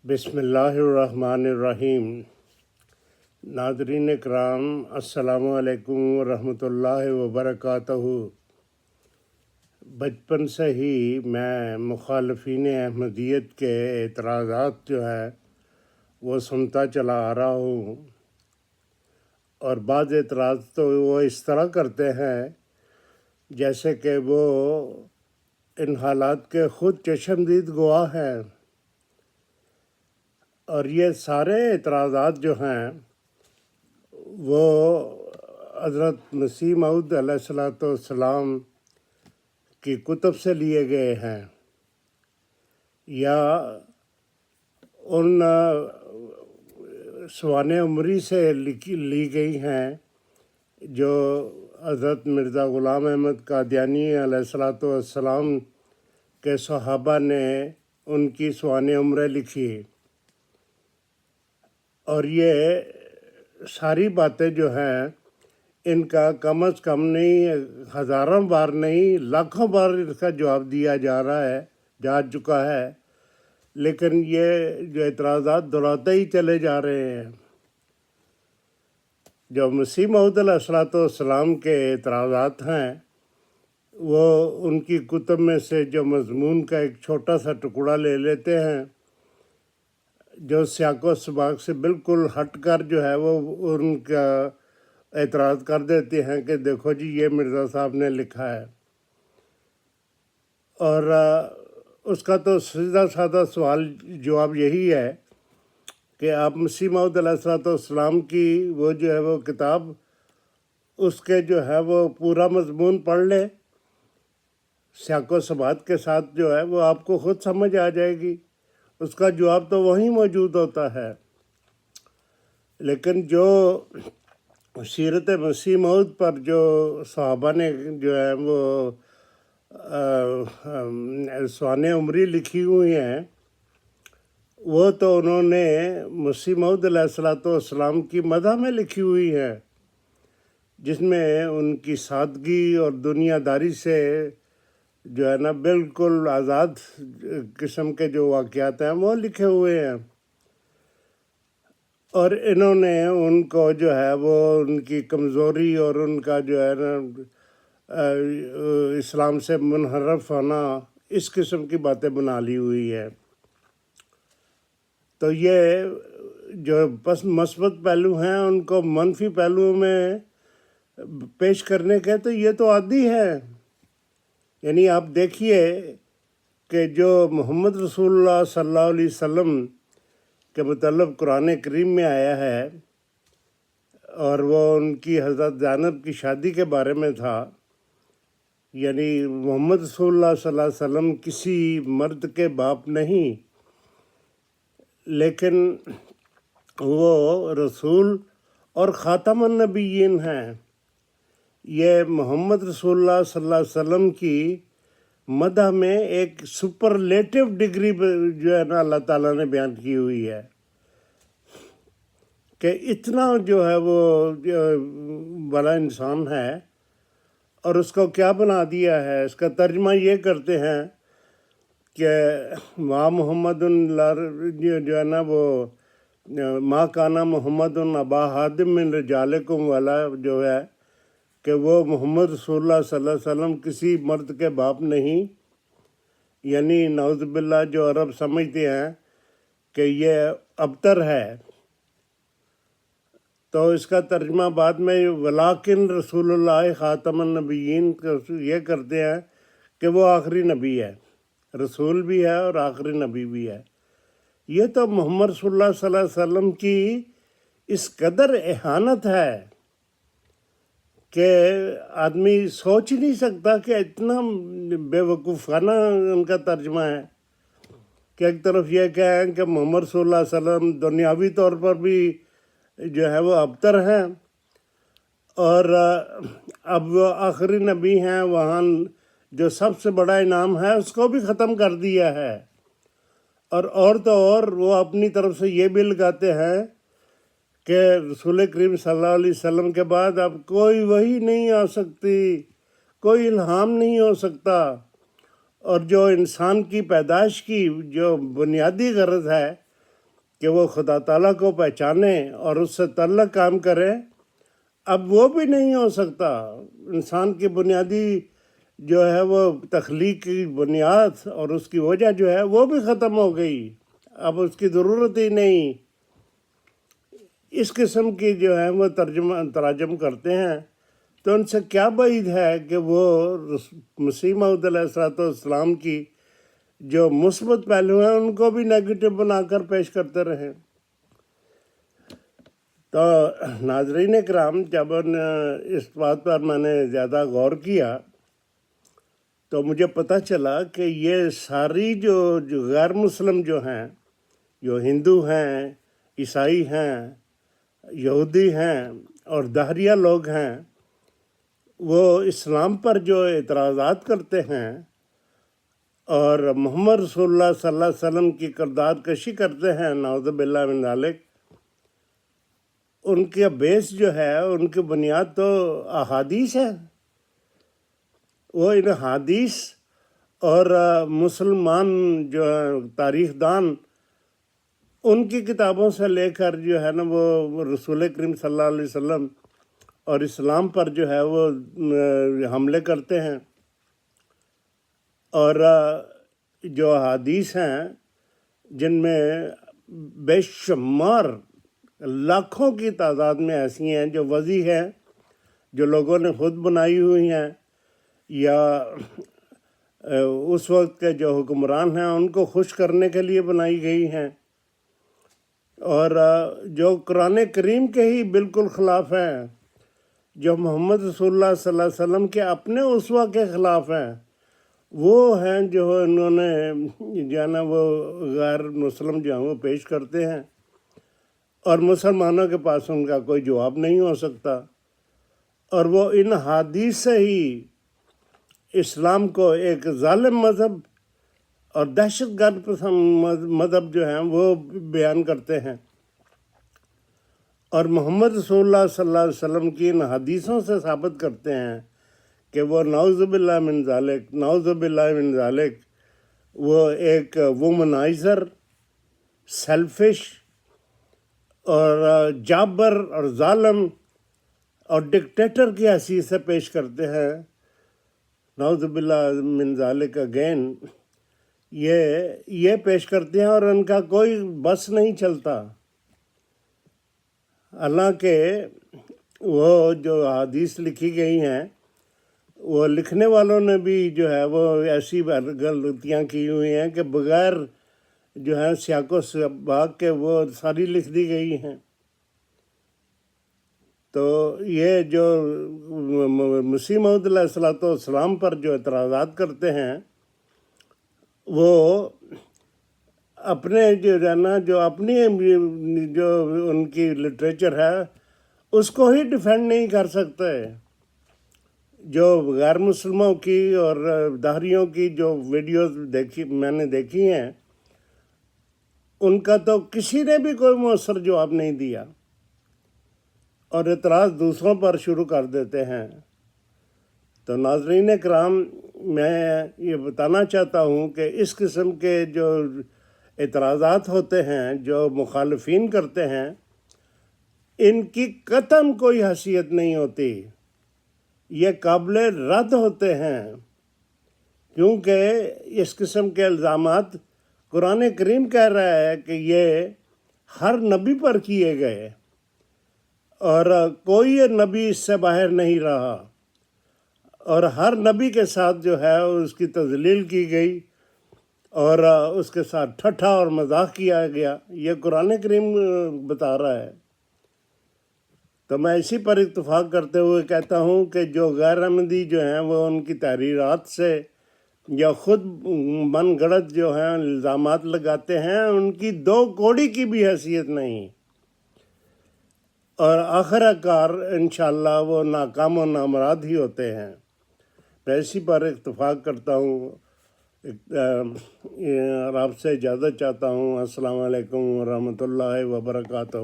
بسم اللہ الرحمن الرحیم۔ ناظرین کرام، السلام علیکم ورحمۃ اللہ وبرکاتہ۔ بچپن سے ہی میں مخالفین احمدیت کے اعتراضات جو ہے وہ سنتا چلا آ رہا ہوں، اور بعض اعتراض تو وہ اس طرح کرتے ہیں جیسے کہ وہ ان حالات کے خود چشمدید گواہ ہیں، اور یہ سارے اعتراضات جو ہیں وہ حضرت مسیح موعود علیہ السلام کی کتب سے لیے گئے ہیں، یا ان سوانح عمری سے لی گئی ہیں جو حضرت مرزا غلام احمد قادیانی علیہ السلام کے صحابہ نے ان کی سوانح عمریں لکھی، اور یہ ساری باتیں جو ہیں ان کا کم از کم نہیں، ہزاروں بار نہیں، لاکھوں بار اس کا جواب دیا جا چکا ہے، لیکن یہ جو اعتراضات دہراتے ہی چلے جا رہے ہیں۔ جو مسیح موعود علیہ السلام کے اعتراضات ہیں وہ ان کی کتب میں سے جو مضمون کا ایک چھوٹا سا ٹکڑا لے لیتے ہیں، جو سیاق و سباق سے بالکل ہٹ کر جو ہے وہ ان کا اعتراض کر دیتے ہیں کہ دیکھو جی یہ مرزا صاحب نے لکھا ہے، اور اس کا تو سیدھا سادہ سوال جواب یہی ہے کہ آپ مسیح موعود علیہ السلام کی وہ جو ہے وہ کتاب، اس کے جو ہے وہ پورا مضمون پڑھ لیں سیاق و سباق کے ساتھ، جو ہے وہ آپ کو خود سمجھ آ جائے گی، اس کا جواب تو وہیں موجود ہوتا ہے۔ لیکن جو سیرت مسیح موعود پر جو صحابہ نے جو ہے وہ سوانح عمری لکھی ہوئی ہیں، وہ تو انہوں نے مسیح موعود علیہ السلام کی مدح میں لکھی ہوئی ہیں، جس میں ان کی سادگی اور دنیا داری سے جو ہے نا بالکل آزاد قسم کے جو واقعات ہیں وہ لکھے ہوئے ہیں، اور انہوں نے ان کو جو ہے وہ ان کی کمزوری اور ان کا جو ہے نا اسلام سے منحرف ہونا، اس قسم کی باتیں بنا لی ہوئی ہے۔ تو یہ جو بس مثبت پہلو ہیں ان کو منفی پہلوؤں میں پیش کرنے کے تو یہ تو عادی ہے۔ یعنی آپ دیکھیے کہ جو محمد رسول اللہ صلی اللہ علیہ وسلم کے متعلق قرآن کریم میں آیا ہے، اور وہ ان کی حضرت زینب کی شادی کے بارے میں تھا، یعنی محمد رسول اللہ صلی اللہ علیہ وسلم کسی مرد کے باپ نہیں، لیکن وہ رسول اور خاتم النبیین ہیں۔ یہ محمد رسول اللہ صلی اللہ علیہ وسلم کی مدح میں ایک سپرلیٹو ڈگری جو ہے نا اللہ تعالیٰ نے بیان کی ہوئی ہے کہ اتنا جو ہے وہ بڑا انسان ہے، اور اس کو کیا بنا دیا ہے۔ اس کا ترجمہ یہ کرتے ہیں کہ ماں محمد جو ہے نا وہ ماں کانا محمد ابا حادم من رجالکم والا جو ہے کہ وہ محمد رسول اللہ صلی اللہ علیہ وسلم کسی مرد کے باپ نہیں، یعنی نعوذ باللہ جو عرب سمجھتے ہیں کہ یہ ابتر ہے، تو اس کا ترجمہ بعد میں ولیکن رسول اللہ خاتم النبیین یہ کرتے ہیں کہ وہ آخری نبی ہے، رسول بھی ہے اور آخری نبی بھی ہے۔ یہ تو محمد رسول اللہ صلی اللہ علیہ وسلم کی اس قدر اہانت ہے کہ آدمی سوچ ہی نہیں سکتا کہ اتنا بے وقوفانہ ان کا ترجمہ ہے کہ ایک طرف یہ کہیں کہ محمد رسول اللہ صلی اللہ علیہ وسلم دنیاوی طور پر بھی جو ہے وہ ابتر ہیں، اور اب وہ آخری نبی ہیں، وہاں جو سب سے بڑا انعام ہے اس کو بھی ختم کر دیا ہے، اور تو اور وہ اپنی طرف سے یہ بھی لگاتے ہیں کہ رسول کریم صلی اللہ علیہ وسلم کے بعد اب کوئی وحی نہیں آ سکتی، کوئی الہام نہیں ہو سکتا، اور جو انسان کی پیدائش کی جو بنیادی غرض ہے کہ وہ خدا تعالیٰ کو پہچانے اور اس سے تعلق کام کرے، اب وہ بھی نہیں ہو سکتا۔ انسان کی بنیادی جو ہے وہ تخلیق کی بنیاد اور اس کی وجہ جو ہے وہ بھی ختم ہو گئی، اب اس کی ضرورت ہی نہیں۔ اس قسم کی جو ہے وہ تراجم کرتے ہیں، تو ان سے کیا بعید ہے کہ وہ مسیح موعود علیہ السلام کی جو مثبت پہلو ہیں ان کو بھی نیگیٹو بنا کر پیش کرتے رہیں۔ تو ناظرین کرام، جب اس بات پر میں نے زیادہ غور کیا تو مجھے پتہ چلا کہ یہ ساری جو غیر مسلم جو ہیں، جو ہندو ہیں، عیسائی ہیں، یہودی ہیں اور دہریہ لوگ ہیں، وہ اسلام پر جو اعتراضات کرتے ہیں اور محمد رسول اللہ صلی اللہ علیہ وسلم کی کردار کشی کرتے ہیں، نعوذ باللہ من ذالک، ان کا بیس جو ہے، ان کی بنیاد تو احادیث ہے۔ وہ ان حدیث اور مسلمان جو تاریخ دان ان کی کتابوں سے لے کر جو ہے نا وہ رسول کریم صلی اللہ علیہ وسلم اور اسلام پر جو ہے وہ حملے کرتے ہیں، اور جو حدیث ہیں جن میں بے شمار لاکھوں کی تعداد میں ایسی ہیں جو وضعی ہیں، جو لوگوں نے خود بنائی ہوئی ہیں یا اس وقت کے جو حکمران ہیں ان کو خوش کرنے کے لیے بنائی گئی ہیں، اور جو قرآن کریم کے ہی بالکل خلاف ہیں، جو محمد رسول اللہ صلی اللہ علیہ وسلم کے اپنے اسوہ کے خلاف ہیں، وہ ہیں جو انہوں نے جو ہے نا وہ غیر مسلم جو ہیں وہ پیش کرتے ہیں، اور مسلمانوں کے پاس ان کا کوئی جواب نہیں ہو سکتا، اور وہ ان حدیث سے ہی اسلام کو ایک ظالم مذہب اور دہشت گرد مذہب جو ہیں وہ بیان کرتے ہیں، اور محمد رسول اللہ صلی اللہ علیہ وسلم کی ان حدیثوں سے ثابت کرتے ہیں کہ وہ نعوذ باللہ من ذالک، نعوذ باللہ من ذالک، وہ ایک وومنائزر، سیلفش اور جابر اور ظالم اور ڈکٹیٹر کی حیثیت سے پیش کرتے ہیں۔ نعوذ باللہ من ذالک اگین یہ پیش کرتے ہیں، اور ان کا کوئی بس نہیں چلتا، حالانکہ وہ جو حدیث لکھی گئی ہیں وہ لکھنے والوں نے بھی جو ہے وہ ایسی غلطیاں کی ہوئی ہیں کہ بغیر جو ہے سیاق و سباق کے وہ ساری لکھ دی گئی ہیں۔ تو یہ جو مسیح موعود علیہ السلام پر جو اعتراضات کرتے ہیں، وہ اپنے جو ہے نا جو اپنی جو ان کی لٹریچر ہے اس کو ہی ڈیفینڈ نہیں کر سکتے۔ جو غیر مسلموں کی اور دہریوں کی جو ویڈیوز میں نے دیکھی ہیں، ان کا تو کسی نے بھی کوئی مؤثر جواب نہیں دیا، اور اعتراض دوسروں پر شروع کر دیتے ہیں۔ تو ناظرین کرام، میں یہ بتانا چاہتا ہوں کہ اس قسم کے جو اعتراضات ہوتے ہیں جو مخالفین کرتے ہیں، ان کی قطعاً کوئی حیثیت نہیں ہوتی، یہ قابل رد ہوتے ہیں، کیونکہ اس قسم کے الزامات قرآن کریم کہہ رہا ہے کہ یہ ہر نبی پر کیے گئے، اور کوئی نبی اس سے باہر نہیں رہا، اور ہر نبی کے ساتھ جو ہے اس کی تذلیل کی گئی اور اس کے ساتھ ٹھٹھا اور مذاق کیا گیا، یہ قرآن کریم بتا رہا ہے۔ تو میں اسی پر اتفاق کرتے ہوئے کہتا ہوں کہ جو غیر احمدی جو ہیں وہ ان کی تحریرات سے یا خود من گڑت جو ہیں الزامات لگاتے ہیں، ان کی دو کوڑی کی بھی حیثیت نہیں، اور آخر کار انشاءاللہ وہ ناکام و نامراد ہی ہوتے ہیں۔ میں اسی پر اتفاق کرتا ہوں اور آپ سے اجازت چاہتا ہوں۔ السلام علیکم ورحمۃ اللہ وبرکاتہ۔